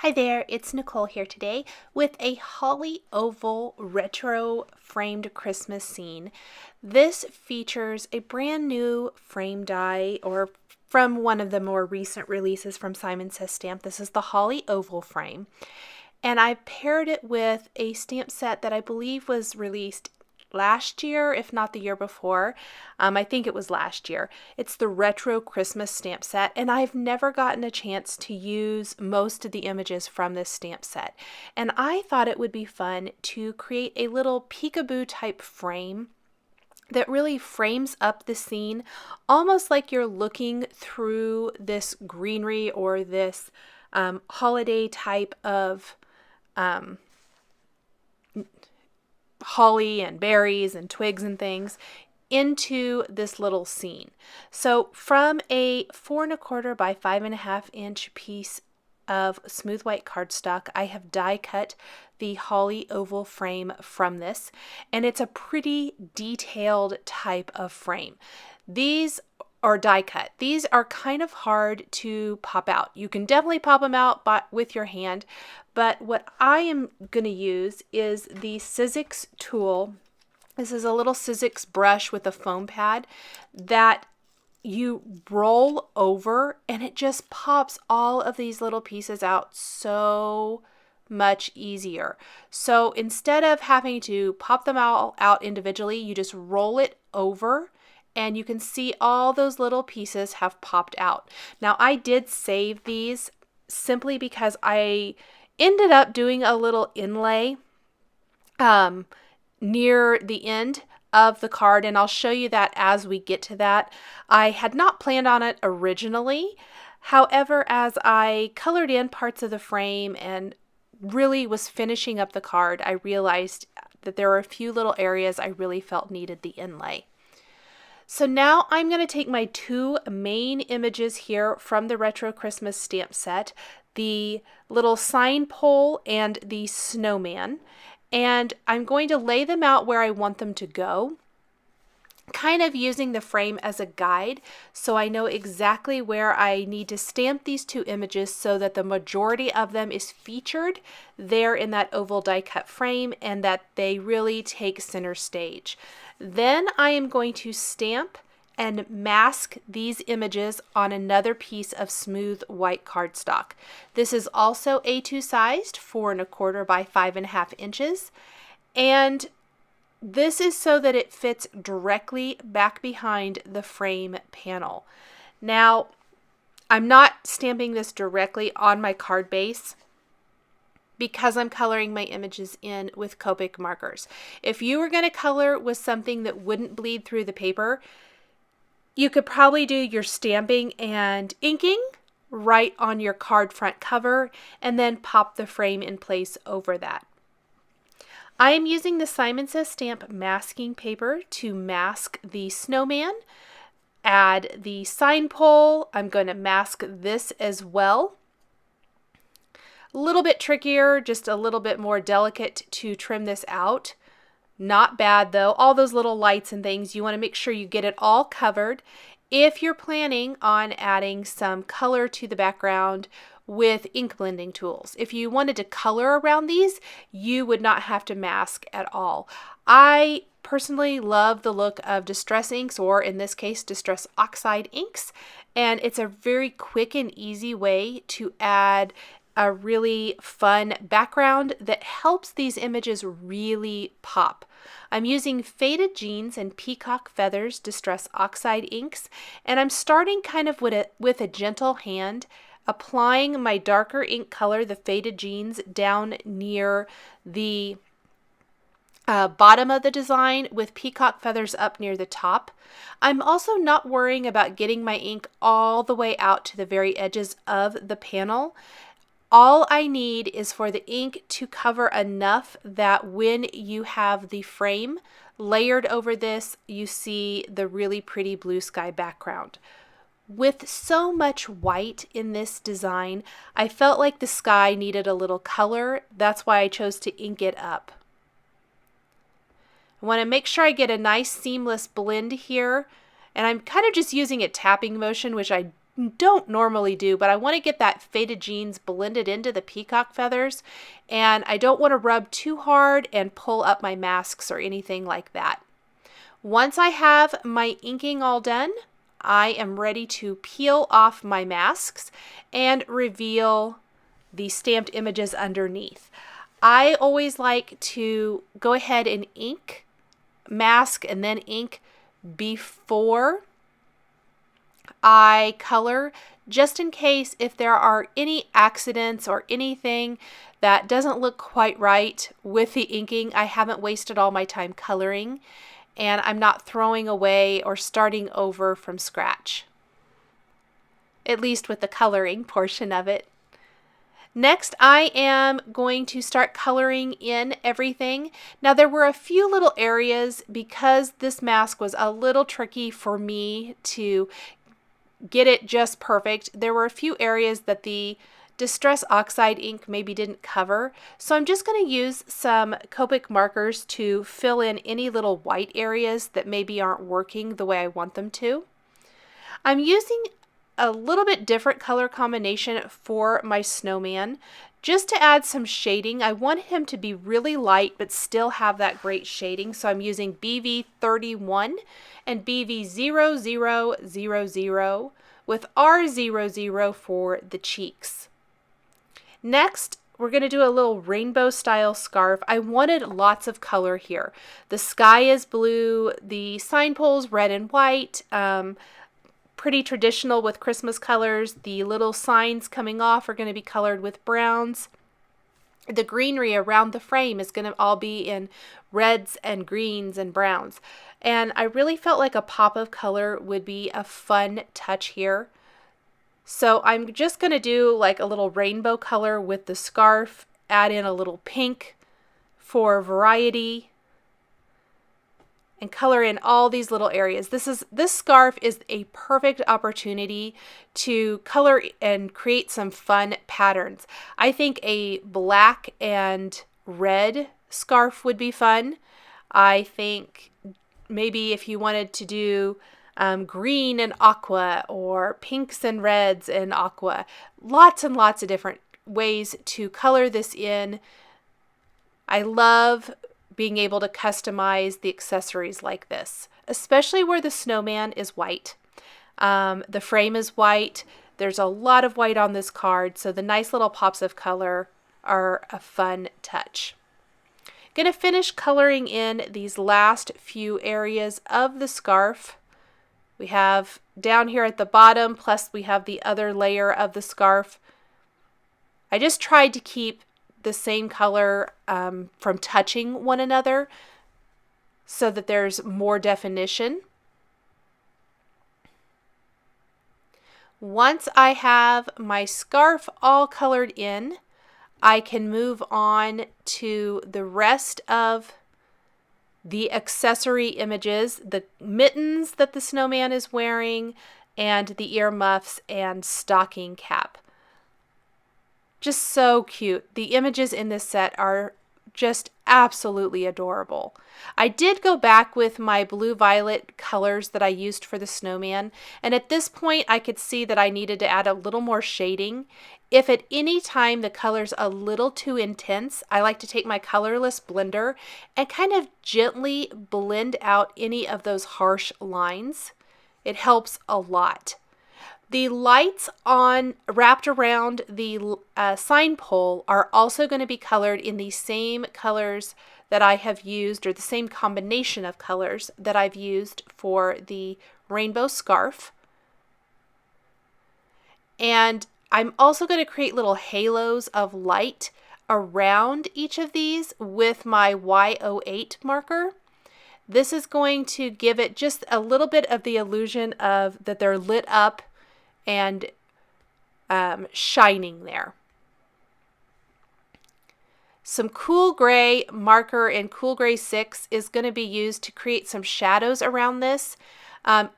Hi there, it's Nicole here today with a holly oval retro framed Christmas scene. This features a brand new frame die or from one of the more recent releases from Simon Says Stamp. This is the holly oval frame. And I paired it with a stamp set that I believe was released last year, if not the year before. I think it was last year. It's the Retro Christmas stamp set, and I've never gotten a chance to use most of the images from this stamp set. And I thought it would be fun to create a little peekaboo type frame that really frames up the scene, almost like you're looking through this greenery or this holiday type of holly and berries and twigs and things into this little scene. So from a 4 1/4 by 5 1/2 inch piece of smooth white cardstock, I have die cut the holly oval frame from this, and it's a pretty detailed type of frame. These are die cut. These are kind of hard to pop out. You can definitely pop them out with your hand, but what I am going to use is the Sizzix tool. This is a little Sizzix brush with a foam pad that you roll over and it just pops all of these little pieces out so much easier. So instead of having to pop them all out individually, you just roll it over and you can see all those little pieces have popped out. Now I did save these simply because I ended up doing a little inlay near the end of the card, and I'll show you that as we get to that. I had not planned on it originally. However, as I colored in parts of the frame and really was finishing up the card, I realized that there were a few little areas I really felt needed the inlay. So now I'm going to take my two main images here from the Retro Christmas stamp set, the little sign pole and the snowman, and I'm going to lay them out where I want them to go, kind of using the frame as a guide so I know exactly where I need to stamp these two images so that the majority of them is featured there in that oval die cut frame and that they really take center stage. Then I am going to stamp and mask these images on another piece of smooth white cardstock. This is also A2 sized, 4 1/4 by 5 1/2 inches, and this is so that it fits directly back behind the frame panel. Now, I'm not stamping this directly on my card base because I'm coloring my images in with Copic markers. If you were going to color with something that wouldn't bleed through the paper, you could probably do your stamping and inking right on your card front cover and then pop the frame in place over that. I am using the Simon Says Stamp masking paper to mask the snowman. Add the sign pole. I'm going to mask this as well. A little bit trickier, just a little bit more delicate to trim this out. Not bad though. All those little lights and things, you want to make sure you get it all covered. If you're planning on adding some color to the background with ink blending tools, if you wanted to color around these, you would not have to mask at all. I personally love the look of Distress inks, or in this case, Distress Oxide inks, and it's a very quick and easy way to add a really fun background that helps these images really pop. I'm using Faded Jeans and Peacock Feathers Distress Oxide inks, and I'm starting kind of with a gentle hand, applying my darker ink color, the Faded Jeans, down near the bottom of the design with Peacock Feathers up near the top. I'm also not worrying about getting my ink all the way out to the very edges of the panel. All I need is for the ink to cover enough that when you have the frame layered over this, you see the really pretty blue sky background. With so much white in this design, I felt like the sky needed a little color. That's why I chose to ink it up. I want to make sure I get a nice seamless blend here, and I'm kind of just using a tapping motion, which I don't normally do, but I want to get that faded jeans blended into the peacock feathers, and I don't want to rub too hard and pull up my masks or anything like that. Once I have my inking all done, I am ready to peel off my masks and reveal the stamped images underneath. I always like to go ahead and ink, mask, and then ink before I color, just in case if there are any accidents or anything that doesn't look quite right with the inking. I haven't wasted all my time coloring, and I'm not throwing away or starting over from scratch, at least with the coloring portion of it. Next, I am going to start coloring in everything. Now, there were a few little areas, because this mask was a little tricky for me to get it just perfect. There were a few areas that the Distress Oxide ink maybe didn't cover. So I'm just going to use some Copic markers to fill in any little white areas that maybe aren't working the way I want them to. I'm using a little bit different color combination for my snowman, just to add some shading. I want him to be really light but still have that great shading, so I'm using BV31 and BV0000 with R00 for the cheeks. Next, we're going to do a little rainbow style scarf. I wanted lots of color here. The sky is blue, the sign poles red and white, pretty traditional with Christmas colors. The little signs coming off are going to be colored with browns. The greenery around the frame is going to all be in reds and greens and browns. And I really felt like a pop of color would be a fun touch here. So I'm just going to do like a little rainbow color with the scarf, add in a little pink for variety, and color in all these little areas. This scarf is a perfect opportunity to color and create some fun patterns. I think a black and red scarf would be fun. I think maybe if you wanted to do green and aqua, or pinks and reds and aqua, lots and lots of different ways to color this in. I love being able to customize the accessories like this, especially where the snowman is white. The frame is white. There's a lot of white on this card, so the nice little pops of color are a fun touch. Going to finish coloring in these last few areas of the scarf. We have down here at the bottom, plus we have the other layer of the scarf. I just tried to keep the same color from touching one another so that there's more definition. Once I have my scarf all colored in, I can move on to the rest of the accessory images, the mittens that the snowman is wearing, and the earmuffs and stocking cap. Just so cute. The images in this set are just absolutely adorable. I did go back with my blue-violet colors that I used for the snowman, and at this point I could see that I needed to add a little more shading. If at any time the color's a little too intense, I like to take my colorless blender and kind of gently blend out any of those harsh lines. It helps a lot. The lights wrapped around the sign pole are also going to be colored in the same colors that I have used, or the same combination of colors that I've used for the rainbow scarf. And I'm also going to create little halos of light around each of these with my Y08 marker. This is going to give it just a little bit of the illusion of that they're lit up and shining there. Some cool gray marker in Cool Gray 6 is going to be used to create some shadows around this.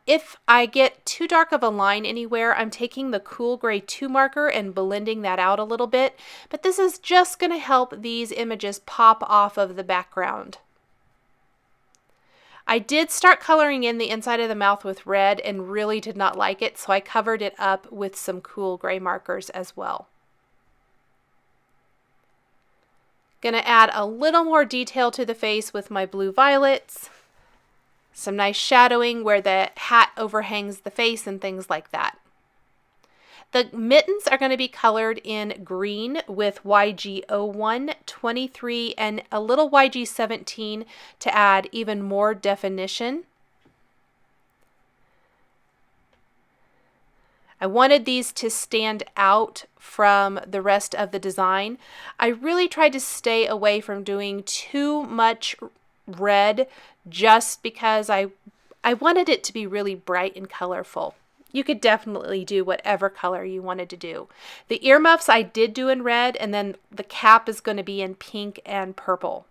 If I get too dark of a line anywhere, I'm taking the Cool Gray 2 marker and blending that out a little bit, but this is just going to help these images pop off of the background. I did start coloring in the inside of the mouth with red and really did not like it, so I covered it up with some cool gray markers as well. Gonna add a little more detail to the face with my blue violets, some nice shadowing where the hat overhangs the face and things like that. The mittens are going to be colored in green with YG01, 23, and a little YG17 to add even more definition. I wanted these to stand out from the rest of the design. I really tried to stay away from doing too much red just because I wanted it to be really bright and colorful. You could definitely do whatever color you wanted to do. The earmuffs I did do in red, and then the cap is going to be in pink and purple.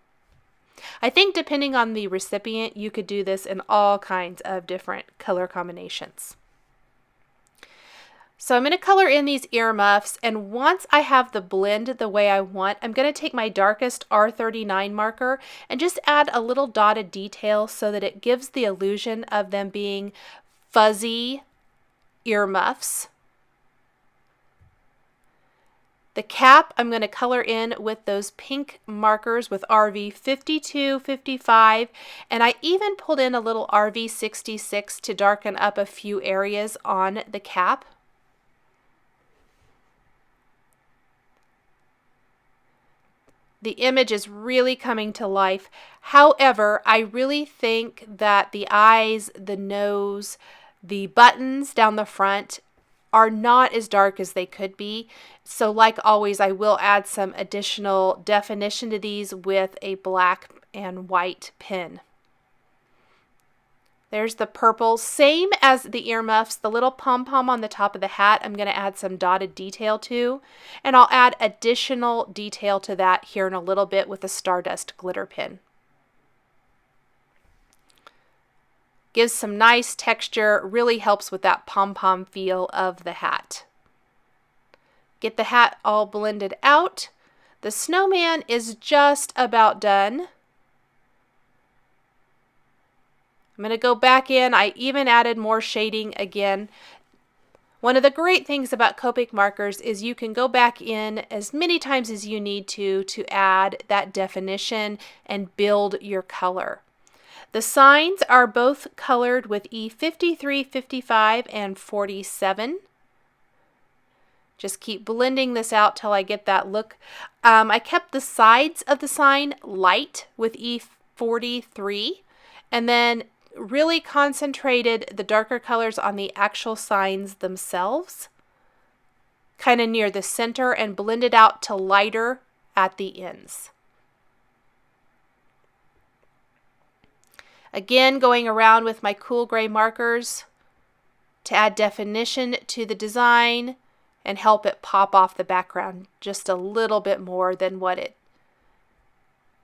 I think depending on the recipient, you could do this in all kinds of different color combinations. So I'm going to color in these earmuffs, and once I have the blend the way I want, I'm going to take my darkest R39 marker and just add a little dotted detail so that it gives the illusion of them being fuzzy earmuffs. The cap I'm going to color in with those pink markers with RV 52, 55, and I even pulled in a little RV 66 to darken up a few areas on the cap. The image is really coming to life. However, I really think that the eyes, the nose, the buttons down the front are not as dark as they could be. So like always, I will add some additional definition to these with a black and white pen. There's the purple, same as the earmuffs, the little pom-pom on the top of the hat I'm going to add some dotted detail to, and I'll add additional detail to that here in a little bit with a Stardust glitter pen. Gives some nice texture, really helps with that pom-pom feel of the hat. Get the hat all blended out. The snowman is just about done. I'm going to go back in. I even added more shading again. One of the great things about Copic markers is you can go back in as many times as you need to add that definition and build your color. The signs are both colored with E53, 55, and 47. Just keep blending this out till I get that look. I kept the sides of the sign light with E43, and then really concentrated the darker colors on the actual signs themselves, kind of near the center, and blended out to lighter at the ends. Again, going around with my cool gray markers to add definition to the design and help it pop off the background just a little bit more than what it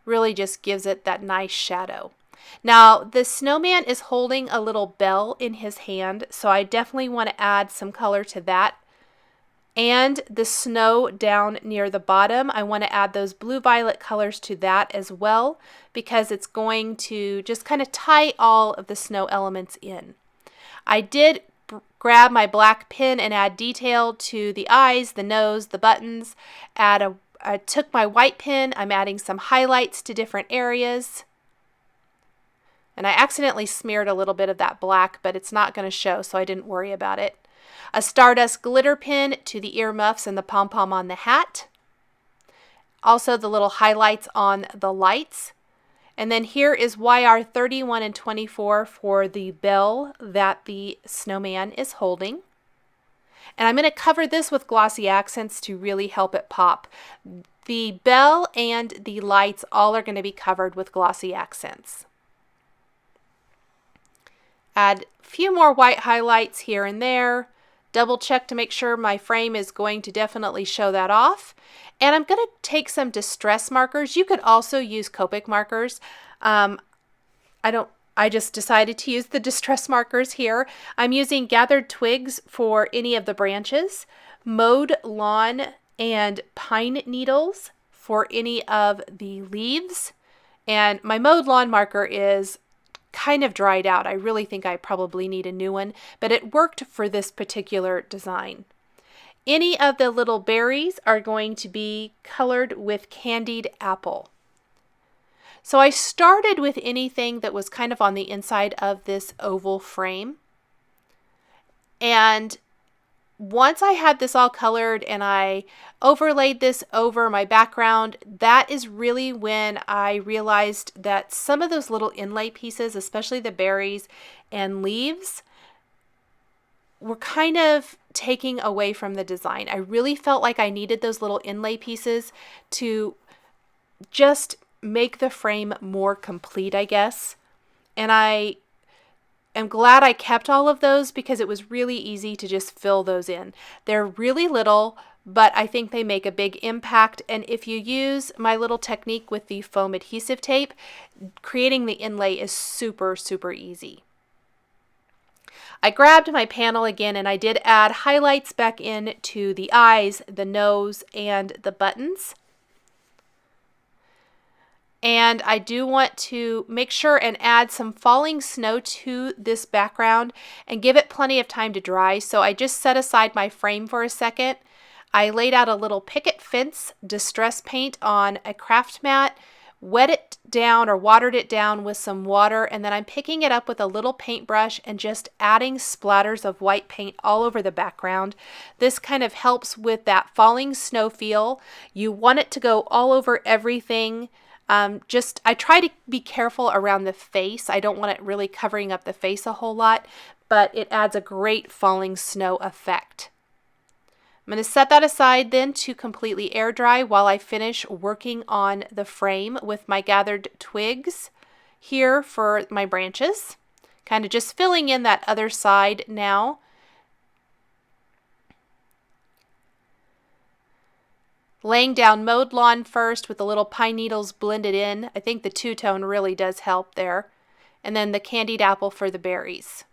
really just gives it that nice shadow. Now, the snowman is holding a little bell in his hand, so I definitely want to add some color to that. And the snow down near the bottom, I want to add those blue-violet colors to that as well, because it's going to just kind of tie all of the snow elements in. I did grab my black pen and add detail to the eyes, the nose, the buttons. I took my white pen, I'm adding some highlights to different areas. And I accidentally smeared a little bit of that black, but it's not going to show, so I didn't worry about it. A Stardust glitter pen to the earmuffs and the pom-pom on the hat. Also the little highlights on the lights. And then here is YR 31 and 24 for the bell that the snowman is holding. And I'm going to cover this with glossy accents to really help it pop. The bell and the lights all are going to be covered with glossy accents. Add a few more white highlights here and there. Double check to make sure my frame is going to definitely show that off. And I'm going to take some distress markers. You could also use Copic markers. I just decided to use the distress markers here. I'm using gathered twigs for any of the branches, mowed lawn and pine needles for any of the leaves. And my mowed lawn marker is kind of dried out. I really think I probably need a new one, but it worked for this particular design. Any of the little berries are going to be colored with candied apple. So I started with anything that was kind of on the inside of this oval frame. And once I had this all colored and I overlaid this over my background, that is really when I realized that some of those little inlay pieces, especially the berries and leaves, were kind of taking away from the design. I really felt like I needed those little inlay pieces to just make the frame more complete, I guess. And I am glad I kept all of those because it was really easy to just fill those in. They're really little, but I think they make a big impact. And if you use my little technique with the foam adhesive tape, creating the inlay is super, super easy. I grabbed my panel again and I did add highlights back in to the eyes, the nose, and the buttons. And I do want to make sure and add some falling snow to this background and give it plenty of time to dry. So I just set aside my frame for a second. I laid out a little picket fence distress paint on a craft mat, wet it down or watered it down with some water, and then I'm picking it up with a little paintbrush and just adding splatters of white paint all over the background. This kind of helps with that falling snow feel. You want it to go all over everything. I try to be careful around the face. I don't want it really covering up the face a whole lot, but it adds a great falling snow effect. I'm going to set that aside then to completely air dry while I finish working on the frame with my gathered twigs here for my branches. Kind of just filling in that other side now. Laying down mowed lawn first with the little pine needles blended in. I think the two-tone really does help there. And then the candied apple for the berries.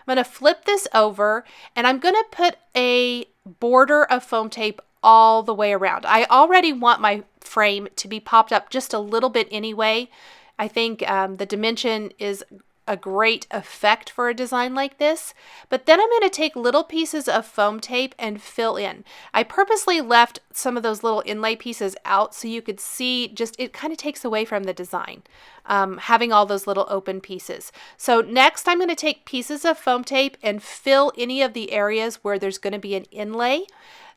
I'm going to flip this over and I'm going to put a border of foam tape all the way around. I already want my frame to be popped up just a little bit anyway. I think the dimension is a great effect for a design like this, but then I'm going to take little pieces of foam tape and fill in. I purposely left some of those little inlay pieces out so you could see, just it kind of takes away from the design, having all those little open pieces. So next I'm going to take pieces of foam tape and fill any of the areas where there's going to be an inlay.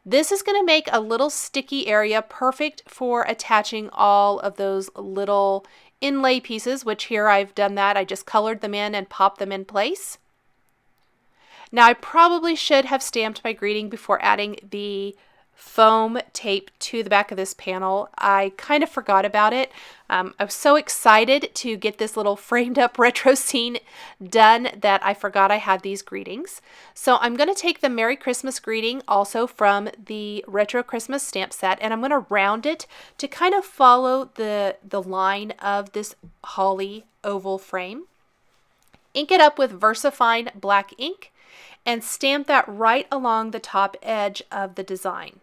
This is going to make a little sticky area perfect for attaching all of those little inlay pieces, which here I've done that. I just colored them in and popped them in place. Now I probably should have stamped my greeting before adding the foam tape to the back of this panel. I kind of forgot about it. I was so excited to get this little framed up retro scene done that I forgot I had these greetings. So I'm going to take the Merry Christmas greeting also from the Retro Christmas stamp set and I'm going to round it to kind of follow the line of this holly oval frame. Ink it up with VersaFine black ink and stamp that right along the top edge of the design.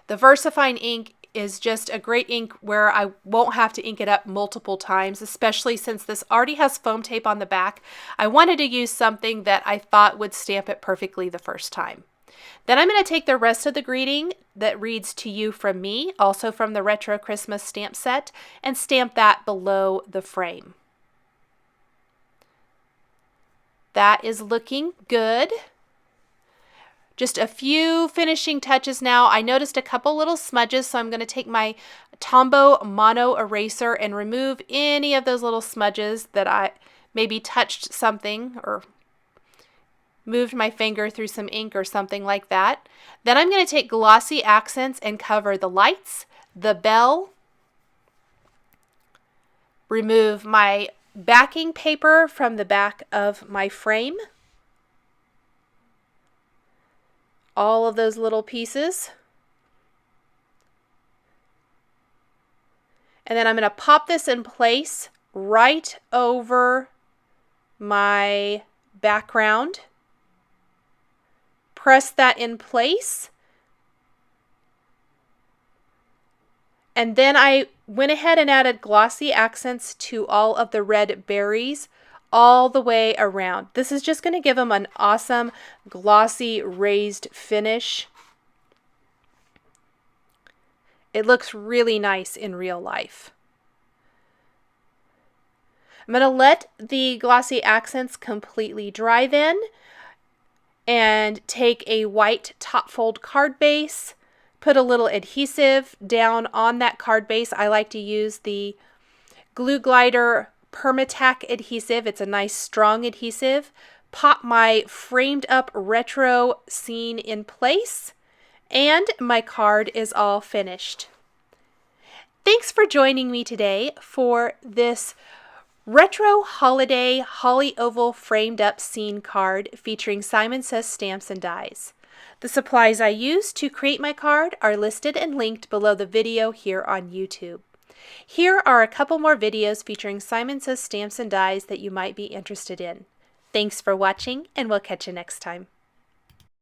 The VersaFine ink is just a great ink where I won't have to ink it up multiple times, especially since this already has foam tape on the back. I wanted to use something that I thought would stamp it perfectly the first time. Then I'm going to take the rest of the greeting that reads "To You from Me," also from the Retro Christmas stamp set, and stamp that below the frame. That is looking good. Just a few finishing touches now. I noticed a couple little smudges, so I'm going to take my Tombow Mono Eraser and remove any of those little smudges that I maybe touched something or moved my finger through some ink or something like that. Then I'm going to take glossy accents and cover the lights, the bell, remove my backing paper from the back of my frame, all of those little pieces. And then I'm going to pop this in place right over my background. Press that in place. And then I went ahead and added glossy accents to all of the red berries all the way around. This is just going to give them an awesome glossy raised finish. It looks really nice in real life. I'm going to let the glossy accents completely dry then and take a white top fold card base, put a little adhesive down on that card base. I like to use the Glue Glider Permatack adhesive. It's a nice strong adhesive. Pop my framed up retro scene in place, and my card is all finished. Thanks for joining me today for this retro holiday holly oval framed up scene card featuring Simon Says stamps and dies. The supplies I used to create my card are listed and linked below the video here on YouTube. Here are a couple more videos featuring Simon Says stamps and dies that you might be interested in. Thanks for watching, and we'll catch you next time.